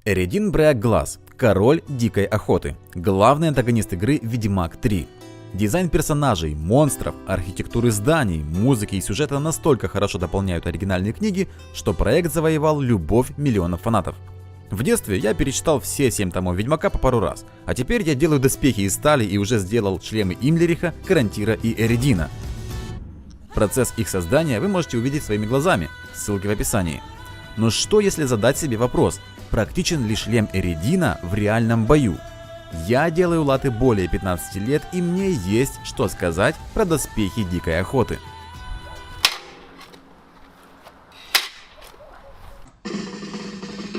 Эридин Бреакглаз – король дикой охоты, главный антагонист игры Ведьмак 3. Дизайн персонажей, монстров, архитектуры зданий, музыки и сюжета настолько хорошо дополняют оригинальные книги, что проект завоевал любовь миллионов фанатов. В детстве я перечитал все 7 томов Ведьмака по пару раз, а теперь я делаю доспехи из стали и уже сделал шлемы Имлериха, Карантира и Эридина. Процесс их создания вы можете увидеть своими глазами, ссылки в описании. Но что если задать себе вопрос, практичен ли шлем Эридина в реальном бою? Я делаю латы более 15 лет, и мне есть что сказать про доспехи дикой охоты.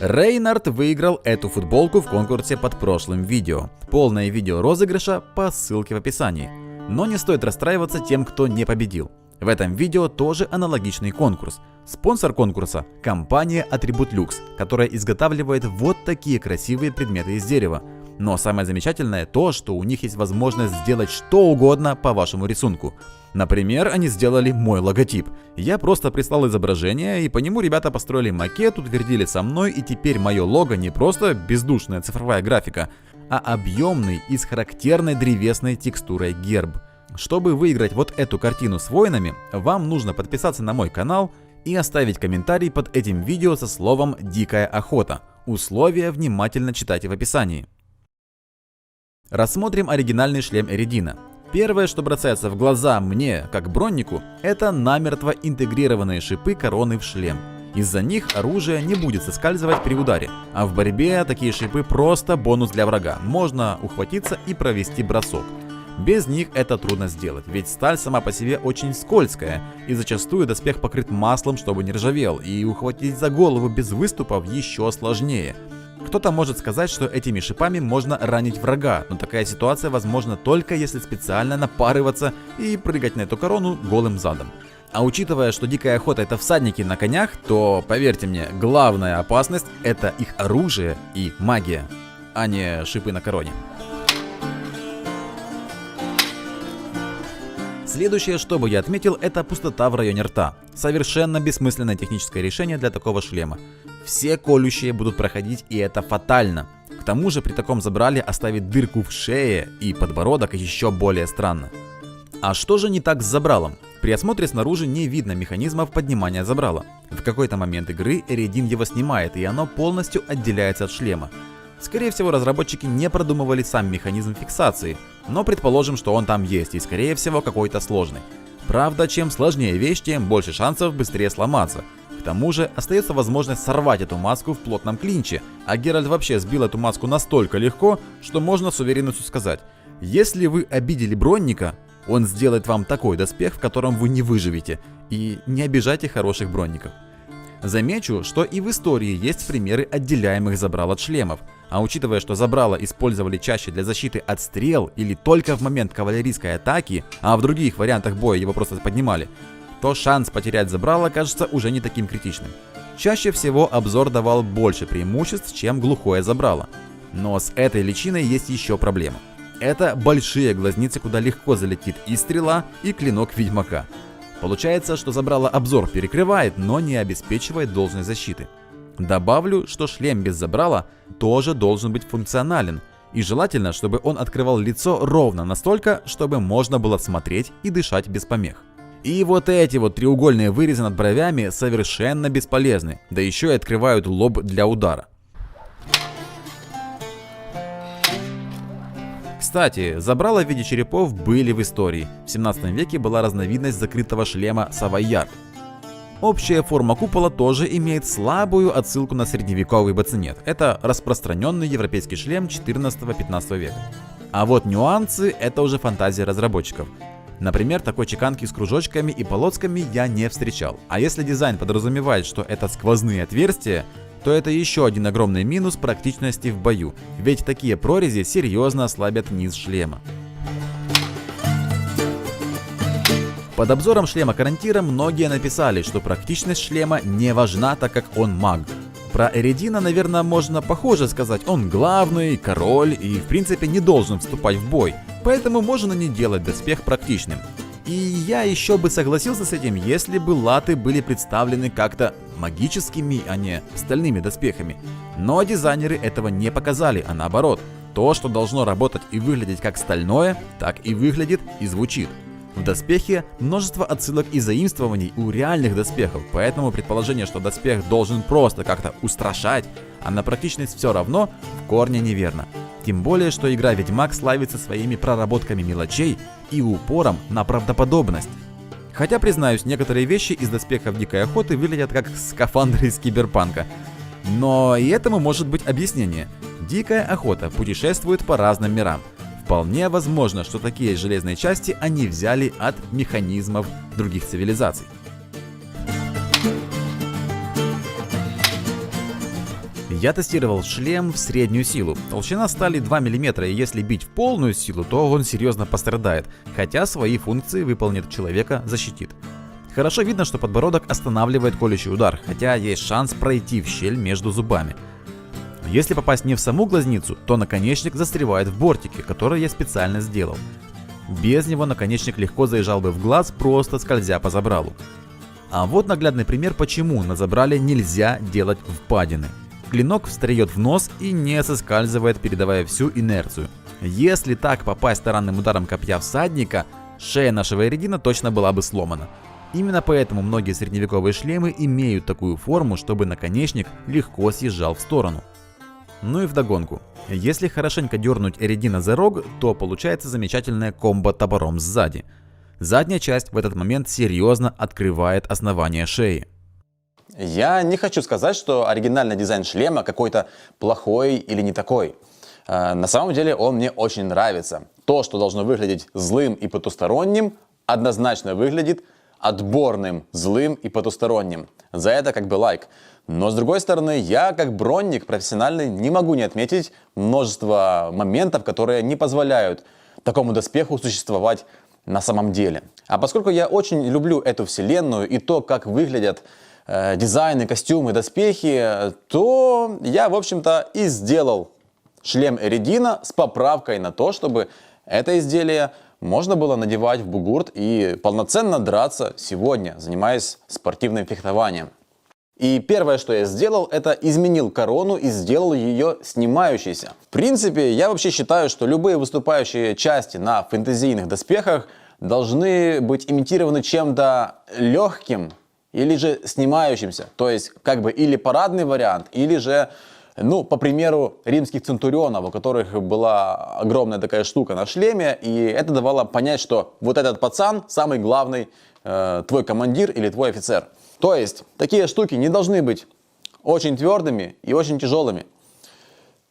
Рейнард выиграл эту футболку в конкурсе под прошлым видео. Полное видео розыгрыша по ссылке в описании. Но не стоит расстраиваться тем, кто не победил. В этом видео тоже аналогичный конкурс. Спонсор конкурса – компания Attribute Lux, которая изготавливает вот такие красивые предметы из дерева. Но самое замечательное то, что у них есть возможность сделать что угодно по вашему рисунку. Например, они сделали мой логотип. Я просто прислал изображение, и по нему ребята построили макет, утвердили со мной, и теперь мое лого не просто бездушная цифровая графика, а объемный и с характерной древесной текстурой герб. Чтобы выиграть вот эту картину с воинами, вам нужно подписаться на мой канал и оставить комментарий под этим видео со словом «Дикая охота». Условия внимательно читайте в описании. Рассмотрим оригинальный шлем Эридина. Первое, что бросается в глаза мне, как броннику, это намертво интегрированные шипы короны в шлем. Из-за них оружие не будет соскальзывать при ударе, а в борьбе такие шипы просто бонус для врага, можно ухватиться и провести бросок. Без них это трудно сделать, ведь сталь сама по себе очень скользкая, и зачастую доспех покрыт маслом, чтобы не ржавел, и ухватить за голову без выступов еще сложнее. Кто-то может сказать, что этими шипами можно ранить врага, но такая ситуация возможна только если специально напарываться и прыгать на эту корону голым задом. А учитывая, что дикая охота это всадники на конях, то, поверьте мне, главная опасность это их оружие и магия, а не шипы на короне. Следующее, что бы я отметил, это пустота в районе рта. Совершенно бессмысленное техническое решение для такого шлема. Все колющие будут проходить, и это фатально. К тому же при таком забрале оставить дырку в шее и подбородок еще более странно. А что же не так с забралом? При осмотре снаружи не видно механизмов поднимания забрала. В какой-то момент игры Эридин его снимает, и оно полностью отделяется от шлема. Скорее всего, разработчики не продумывали сам механизм фиксации, но предположим, что он там есть и скорее всего какой-то сложный. Правда, чем сложнее вещь, тем больше шансов быстрее сломаться. К тому же остается возможность сорвать эту маску в плотном клинче, а Геральт вообще сбил эту маску настолько легко, что можно с уверенностью сказать: если вы обидели бронника, он сделает вам такой доспех, в котором вы не выживете, и не обижайте хороших бронников. Замечу, что и в истории есть примеры отделяемых забрал от шлемов, а учитывая, что забрала использовали чаще для защиты от стрел или только в момент кавалерийской атаки, а в других вариантах боя его просто поднимали, то шанс потерять забрало кажется уже не таким критичным. Чаще всего обзор давал больше преимуществ, чем глухое забрало. Но с этой личиной есть еще проблема. Это большие глазницы, куда легко залетит и стрела, и клинок ведьмака. Получается, что забрало обзор перекрывает, но не обеспечивает должной защиты. Добавлю, что шлем без забрала тоже должен быть функционален, и желательно, чтобы он открывал лицо ровно настолько, чтобы можно было смотреть и дышать без помех. И вот эти вот треугольные вырезы над бровями совершенно бесполезны, да еще и открывают лоб для удара. Кстати, забрала в виде черепов были в истории. В 17 веке была разновидность закрытого шлема савойяр. Общая форма купола тоже имеет слабую отсылку на средневековый бацинет. Это распространенный европейский шлем 14-15 века. А вот нюансы — это уже фантазия разработчиков. Например, такой чеканки с кружочками и полосками я не встречал. А если дизайн подразумевает, что это сквозные отверстия, то это еще один огромный минус практичности в бою, ведь такие прорези серьезно ослабят низ шлема. Под обзором шлема Карантира многие написали, что практичность шлема не важна, так как он маг. Про Эридина, наверное, можно похоже сказать: он главный, король и в принципе не должен вступать в бой, поэтому можно не делать доспех практичным. И я еще бы согласился с этим, если бы латы были представлены как-то магическими, а не стальными доспехами. Но дизайнеры этого не показали, а наоборот. То, что должно работать и выглядеть как стальное, так и выглядит и звучит. В доспехе множество отсылок и заимствований у реальных доспехов, поэтому предположение, что доспех должен просто как-то устрашать, а на практичность все равно, в корне неверно. Тем более, что игра Ведьмак славится своими проработками мелочей и упором на правдоподобность. Хотя, признаюсь, некоторые вещи из доспехов Дикой Охоты выглядят как скафандры из Киберпанка. Но и этому может быть объяснение. Дикая Охота путешествует по разным мирам. Вполне возможно, что такие железные части они взяли от механизмов других цивилизаций. Я тестировал шлем в среднюю силу. Толщина стали 2 мм, и если бить в полную силу, то он серьезно пострадает, хотя свои функции выполнит человека, защитит. Хорошо видно, что подбородок останавливает колющий удар, хотя есть шанс пройти в щель между зубами. Если попасть не в саму глазницу, то наконечник застревает в бортике, который я специально сделал. Без него наконечник легко заезжал бы в глаз, просто скользя по забралу. А вот наглядный пример, почему на забрале нельзя делать впадины. Клинок встреет в нос и не соскальзывает, передавая всю инерцию. Если так попасть таранным ударом копья всадника, шея нашего Эридина точно была бы сломана. Именно поэтому многие средневековые шлемы имеют такую форму, чтобы наконечник легко съезжал в сторону. Ну и вдогонку. Если хорошенько дернуть Эридина за рог, то получается замечательное комбо топором сзади. Задняя часть в этот момент серьезно открывает основание шеи. Я не хочу сказать, что оригинальный дизайн шлема какой-то плохой или не такой. На самом деле он мне очень нравится. То, что должно выглядеть злым и потусторонним, однозначно выглядит отборным, злым и потусторонним. За это как бы лайк. Но с другой стороны, я как бронник профессиональный не могу не отметить множество моментов, которые не позволяют такому доспеху существовать на самом деле. А поскольку я очень люблю эту вселенную и то, как выглядят дизайны, костюмы, доспехи, то я, в общем-то, и сделал шлем Эридина с поправкой на то, чтобы это изделие можно было надевать в бугурт и полноценно драться сегодня, занимаясь спортивным фехтованием. И первое, что я сделал, это изменил корону и сделал ее снимающейся. В принципе, я вообще считаю, что любые выступающие части на фэнтезийных доспехах должны быть имитированы чем-то легким, или же снимающимся, то есть как бы или парадный вариант, или же, ну, по примеру римских центурионов, у которых была огромная такая штука на шлеме, и это давало понять, что вот этот пацан самый главный твой командир или твой офицер. То есть такие штуки не должны быть очень твердыми и очень тяжелыми.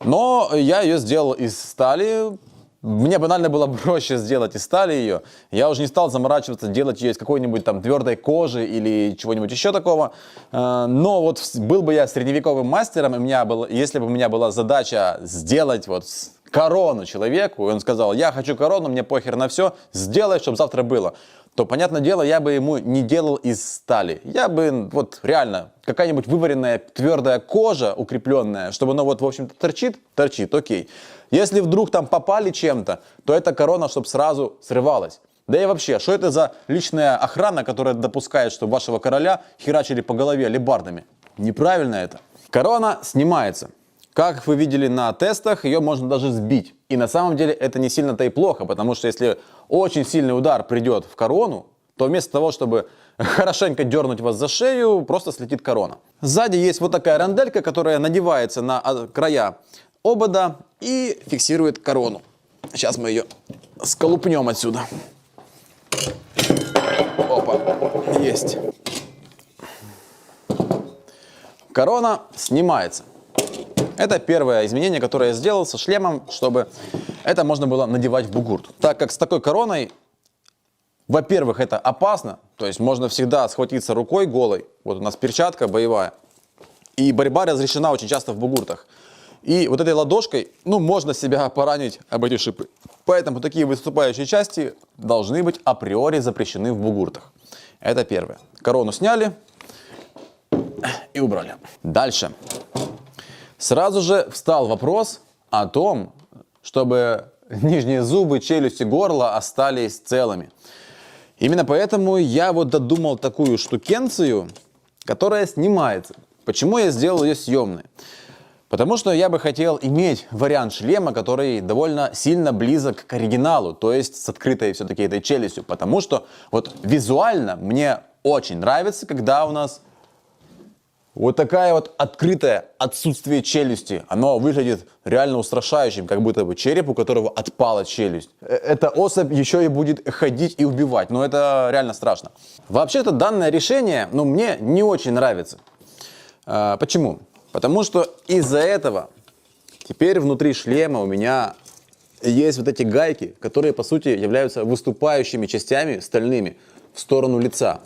Но я ее сделал из стали. Мне банально было проще сделать из стали ее. Я уже не стал заморачиваться, делать ее из какой-нибудь там твердой кожи или чего-нибудь еще такого. Но вот был бы я средневековым мастером, и если бы у меня была задача сделать вот корону человеку, и он сказал: я хочу корону, мне похер на все, сделай, чтобы завтра было, то, понятное дело, я бы ему не делал из стали. Я бы, вот реально, какая-нибудь вываренная твердая кожа, укрепленная, чтобы она вот, в общем-то, торчит, окей. Если вдруг там попали чем-то, то эта корона, чтобы сразу срывалась. Да и вообще, что это за личная охрана, которая допускает, что вашего короля херачили по голове алебардами? Неправильно это. Корона снимается. Как вы видели на тестах, ее можно даже сбить. И на самом деле это не сильно-то и плохо, потому что если очень сильный удар придет в корону, то вместо того, чтобы хорошенько дернуть вас за шею, просто слетит корона. Сзади есть вот такая ранделька, которая надевается на края обода и фиксирует корону. Сейчас мы ее сколупнем отсюда. Опа, есть. Корона снимается. Это первое изменение, которое я сделал со шлемом, чтобы это можно было надевать в бугурт. Так как с такой короной, во-первых, это опасно, то есть можно всегда схватиться рукой голой. Вот у нас перчатка боевая. И борьба разрешена очень часто в бугуртах. И вот этой ладошкой, ну, можно себя поранить об эти шипы. Поэтому такие выступающие части должны быть априори запрещены в бугуртах. Это первое. Корону сняли и убрали. Дальше. Сразу же встал вопрос о том, чтобы нижние зубы, челюсти, горло остались целыми. Именно поэтому я вот додумал такую штукенцию, которая снимается. Почему я сделал ее съемной? Потому что я бы хотел иметь вариант шлема, который довольно сильно близок к оригиналу, то есть с открытой все-таки этой челюстью. Потому что вот визуально мне очень нравится, когда у нас вот такая вот открытое отсутствие челюсти. Оно выглядит реально устрашающим, как будто бы череп, у которого отпала челюсть. Эта особь еще и будет ходить и убивать, но это реально страшно. Вообще-то данное решение, мне не очень нравится. Почему? Потому что из-за этого теперь внутри шлема у меня есть вот эти гайки, которые по сути являются выступающими частями стальными в сторону лица.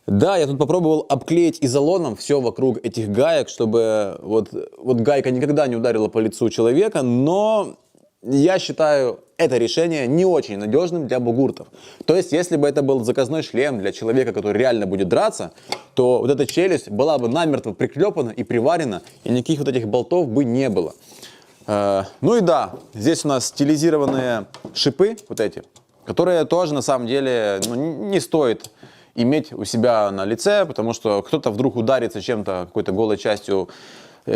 Да, я тут попробовал обклеить изолоном все вокруг этих гаек, чтобы вот гайка никогда не ударила по лицу человека, но я считаю это решение не очень надежным для бугуртов. То есть, если бы это был заказной шлем для человека, который реально будет драться, то вот эта челюсть была бы намертво приклепана и приварена, и никаких вот этих болтов бы не было. Ну и да, здесь у нас стилизированные шипы вот эти, которые тоже на самом деле не стоит иметь у себя на лице, потому что кто-то вдруг ударится чем-то, какой-то голой частью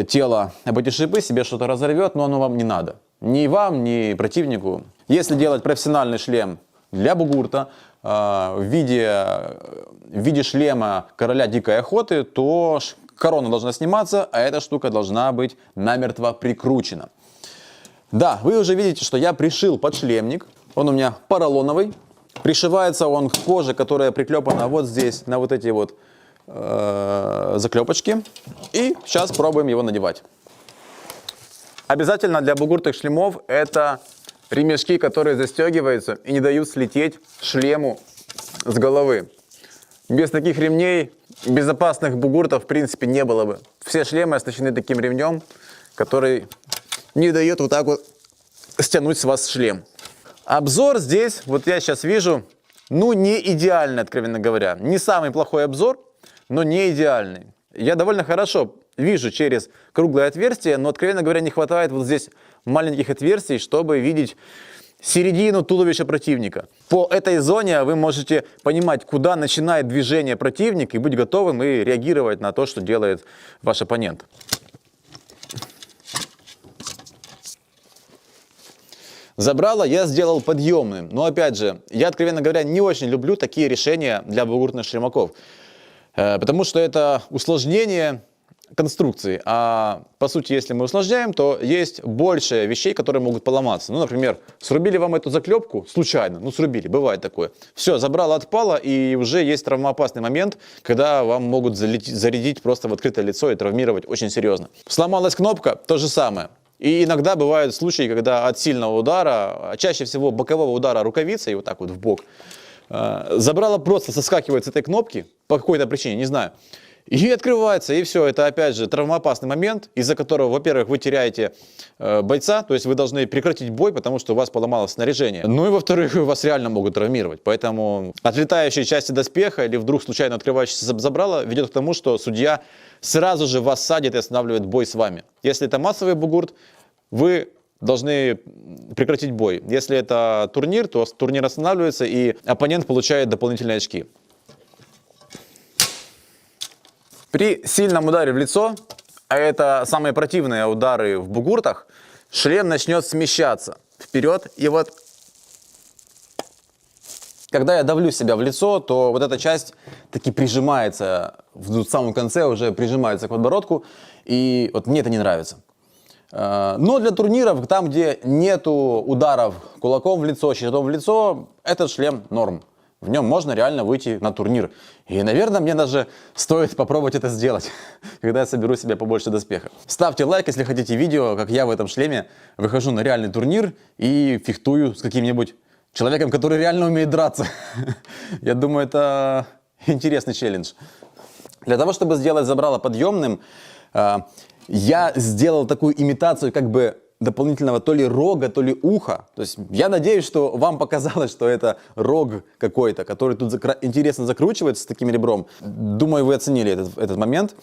тела об эти шипы, себе что-то разорвет, но оно вам не надо. Ни вам, ни противнику. Если делать профессиональный шлем для бугурта в виде шлема короля дикой охоты, то корона должна сниматься, а эта штука должна быть намертво прикручена. Да, вы уже видите, что я пришил подшлемник. Он у меня поролоновый. Пришивается он к коже, которая приклепана вот здесь, на вот эти вот заклепочки. И сейчас пробуем его надевать. Обязательно для бугуртых шлемов это ремешки, которые застегиваются и не дают слететь шлему с головы. Без таких ремней безопасных бугуртов в принципе не было бы. Все шлемы оснащены таким ремнем, который не дает вот так вот стянуть с вас шлем. Обзор здесь, вот я сейчас вижу, не идеальный, откровенно говоря. Не самый плохой обзор, но не идеальный. Я довольно хорошо вижу через круглое отверстие, но, откровенно говоря, не хватает вот здесь маленьких отверстий, чтобы видеть середину туловища противника. По этой зоне вы можете понимать, куда начинает движение противника, и быть готовым и реагировать на то, что делает ваш оппонент. Забрало я сделал подъемным, но опять же, я, откровенно говоря, не очень люблю такие решения для бугуртных шлемаков, потому что это усложнение конструкции, а по сути, если мы усложняем, то есть больше вещей, которые могут поломаться. Например, срубили вам эту заклепку случайно, срубили, бывает такое. Все, забрало, отпало, и уже есть травмоопасный момент, когда вам могут зарядить просто в открытое лицо и травмировать очень серьезно. Сломалась кнопка, то же самое. И иногда бывают случаи, когда от сильного удара, чаще всего бокового удара рукавицей, вот так вот в бок, забрало просто соскакивает с этой кнопки по какой-то причине, не знаю, и открывается, и все. Это опять же травмоопасный момент, из-за которого, во-первых, вы теряете бойца, то есть вы должны прекратить бой, потому что у вас поломалось снаряжение. Ну и во-вторых, вас реально могут травмировать. Поэтому отлетающие части доспеха или вдруг случайно открывающийся забрало ведет к тому, что судья сразу же вас садит и останавливает бой с вами. Если это массовый бугурт, вы должны прекратить бой. Если это турнир, то турнир останавливается, и оппонент получает дополнительные очки. При сильном ударе в лицо, а это самые противные удары в бугуртах, шлем начнет смещаться вперед, и вот когда я давлю себя в лицо, то вот эта часть таки прижимается, в самом конце уже прижимается к подбородку, и вот мне это не нравится. Но для турниров, там, где нету ударов кулаком в лицо, щитом в лицо, этот шлем норм. В нем можно реально выйти на турнир. И, наверное, мне даже стоит попробовать это сделать, когда я соберу себе побольше доспеха. Ставьте лайк, если хотите видео, как я в этом шлеме выхожу на реальный турнир и фехтую с каким-нибудь человеком, который реально умеет драться. Я думаю, это интересный челлендж. Для того, чтобы сделать забрало подъемным, я сделал такую имитацию как бы дополнительного то ли рога, то ли уха. То есть я надеюсь, что вам показалось, что это рог какой-то, который тут интересно закручивается с таким ребром. Думаю, вы оценили этот момент.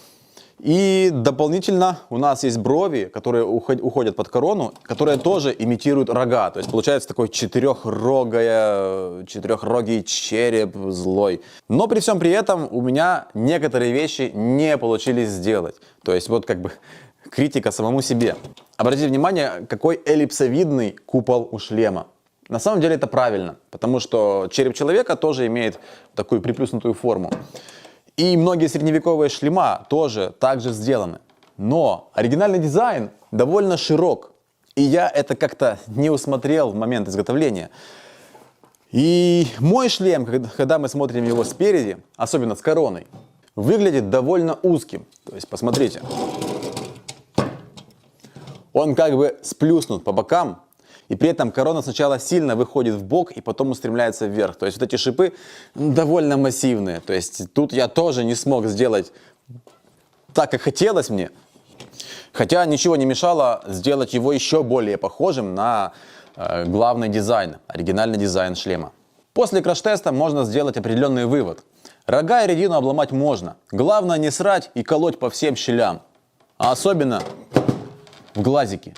И дополнительно у нас есть брови, которые уходят под корону, которые тоже имитируют рога. То есть получается такой четырехрогий череп злой. Но при всем при этом у меня некоторые вещи не получились сделать. То есть вот как бы критика самому себе. Обратите внимание, какой эллипсовидный купол у шлема. На самом деле это правильно, потому что череп человека тоже имеет такую приплюснутую форму. И многие средневековые шлема тоже так же сделаны. Но оригинальный дизайн довольно широк. И я это как-то не усмотрел в момент изготовления. И мой шлем, когда мы смотрим его спереди, особенно с короной, выглядит довольно узким. То есть посмотрите. Он как бы сплюснут по бокам. И при этом корона сначала сильно выходит в бок и потом устремляется вверх. То есть вот эти шипы довольно массивные. То есть тут я тоже не смог сделать так, как хотелось мне. Хотя ничего не мешало сделать его еще более похожим на главный дизайн, оригинальный дизайн шлема. После краш-теста можно сделать определенный вывод. Рога и резину обломать можно. Главное не срать и колоть по всем щелям. А особенно в глазики.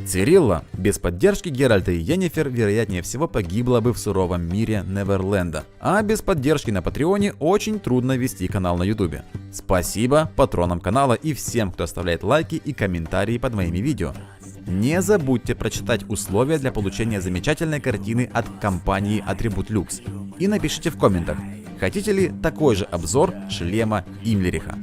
Цирилла без поддержки Геральта и Йеннифер, вероятнее всего, погибла бы в суровом мире Неверленда. А без поддержки на Патреоне очень трудно вести канал на Ютубе. Спасибо патронам канала и всем, кто оставляет лайки и комментарии под моими видео. Не забудьте прочитать условия для получения замечательной картины от компании Attribute Lux. И напишите в комментах, хотите ли такой же обзор шлема Имлериха.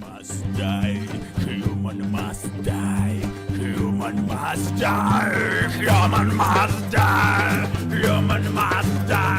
Human must die, human must die, human must die.